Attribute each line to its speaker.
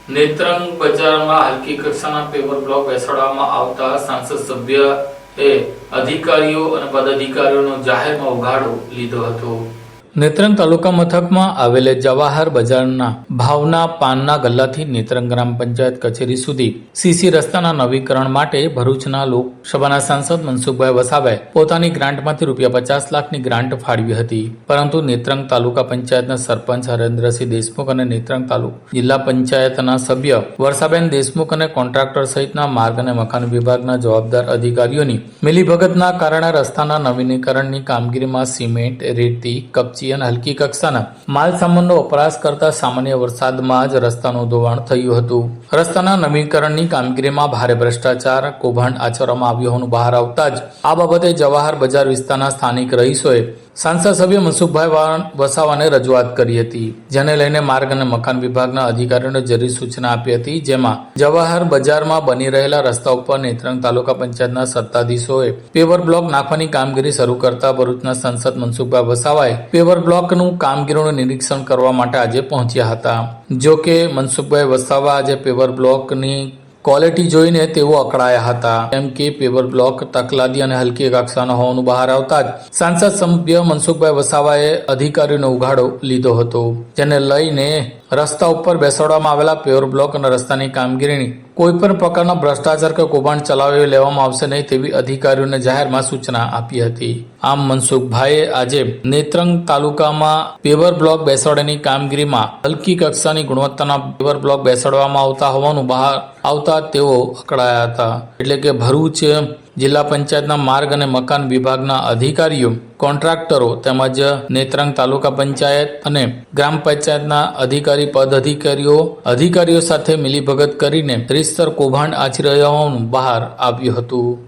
Speaker 1: નેત્રંગ બજારમાં હલકી કક્ષાના પેવર બ્લોક બેસાડવામાં આવતા સાંસદ સભ્યએ અધિકારીઓ અને પદાધિકારીઓનો જાહેરમાં ઉઘાડો લીધો હતો। નેત્રંગ તાલુકા મથકમાં આવેલ જવાહર બજારના ભાવના પાનના ગલ્લાથી નેત્રંગ ગ્રામ પંચાયત કચેરી સુધી સીસી રસ્તાના નવીકરણ માટે ભરૂચના લોકસભાના સાંસદ મનસુખભાઈ વસાવાએ પોતાની ગ્રાન્ટમાંથી ₹50 લાખની ગ્રાન્ટ ફાળવી હતી, પરંતુ નેત્રંગ તાલુકા પંચાયતના સરપંચ હરેન્દ્રસિંહ દેશમુખ અને નેત્રંગ તાલુકા જિલ્લા પંચાયતના સભ્ય વર્ષાબેન દેશમુખ અને કોન્ટ્રાક્ટર સહિતના માર્ગ અને મકાન વિભાગના જવાબદાર અધિકારીઓની મિલીભગતના કારણે રસ્તાના નવીનીકરણની કામગીરીમાં સિમેન્ટ, રેતી, કપચી અને હલકી કક્ષાના માલ સામાનનો વપરાશ કરતા સામાન્ય વરસાદમાં જ રસ્તાનું ધોવાણ થયું હતું। રસ્તાના નવીકરણની કામગીરીમાં ભારે ભ્રષ્ટાચાર, કૌભાંડ આચરવામાં આવ્યું હોવાનું બહાર આવતા જ આ બાબતે જવાહર બજાર વિસ્તારના સ્થાનિક રહીશોએ સાંસદ સભ્ય મનસુખભાઈ વસાવાને રજૂઆત કરી હતી, જેને લઈને માર્ગ અને મકાન વિભાગના અધિકારીઓને જરૂરી સૂચના આપી હતી, જેમાં જવાહર બજારમાં બની રહેલા રસ્તા ઉપર નેત્રંગ તાલુકા પંચાયતના સત્તાધીશોએ પેવર બ્લોક નાખવાની કામગીરી શરૂ કરતા ભરૂચના સાંસદ મનસુખભાઈ વસાવાએ પેવર બ્લોકનું કામગીરીનું નિરીક્ષણ કરવા માટે આજે પહોંચ્યા હતા। જો કે મનસુખભાઈ વસાવા આજે પેવર બ્લોકની ક્વોલિટી જોઈને તેઓ અકળાયા હતા, કેમ કે પેવર બ્લોક તકલાદી અને હલકી કક્ષાનો હોવાનું બહાર આવતા જ સાંસદ સભ્ય મનસુખભાઈ વસાવાએ અધિકારીઓનો ઉઘાડો લીધો હતો, જેને લઈને રસ્તા ઉપર બેસાડવામાં આવેલા પેવર બ્લોક અને રસ્તાની કામગીરીની કોઈપણ પ્રકારના ભ્રષ્ટાચાર કે કૌભાંડ ચલાવી લેવામાં આવશે નહીં તેવી અધિકારીઓને જાહેરમાં સૂચના આપી હતી। આમ મનસુખભાઈએ આજે નેત્રંગ તાલુકામાં પેવર બ્લોક બેસાડવાની કામગીરીમાં હલકી કક્ષાની ગુણવત્તાના પેવર બ્લોક બેસાડવામાં આવતા હોવાનું બહાર આવતા તેઓ અકળાયા હતા। એટલે કે ભરૂચ જિલ્લા પંચાયતના માર્ગ અને મકાન વિભાગના અધિકારીઓ, કોન્ટ્રાક્ટરો તેમજ નેત્રંગ તાલુકા પંચાયત અને ગ્રામ પંચાયતના અધિકારીઓ સાથે મિલીભગત કરીને રીતસર કૌભાંડ આચરી રહ્યા હોવાનું બહાર આવ્યું હતું।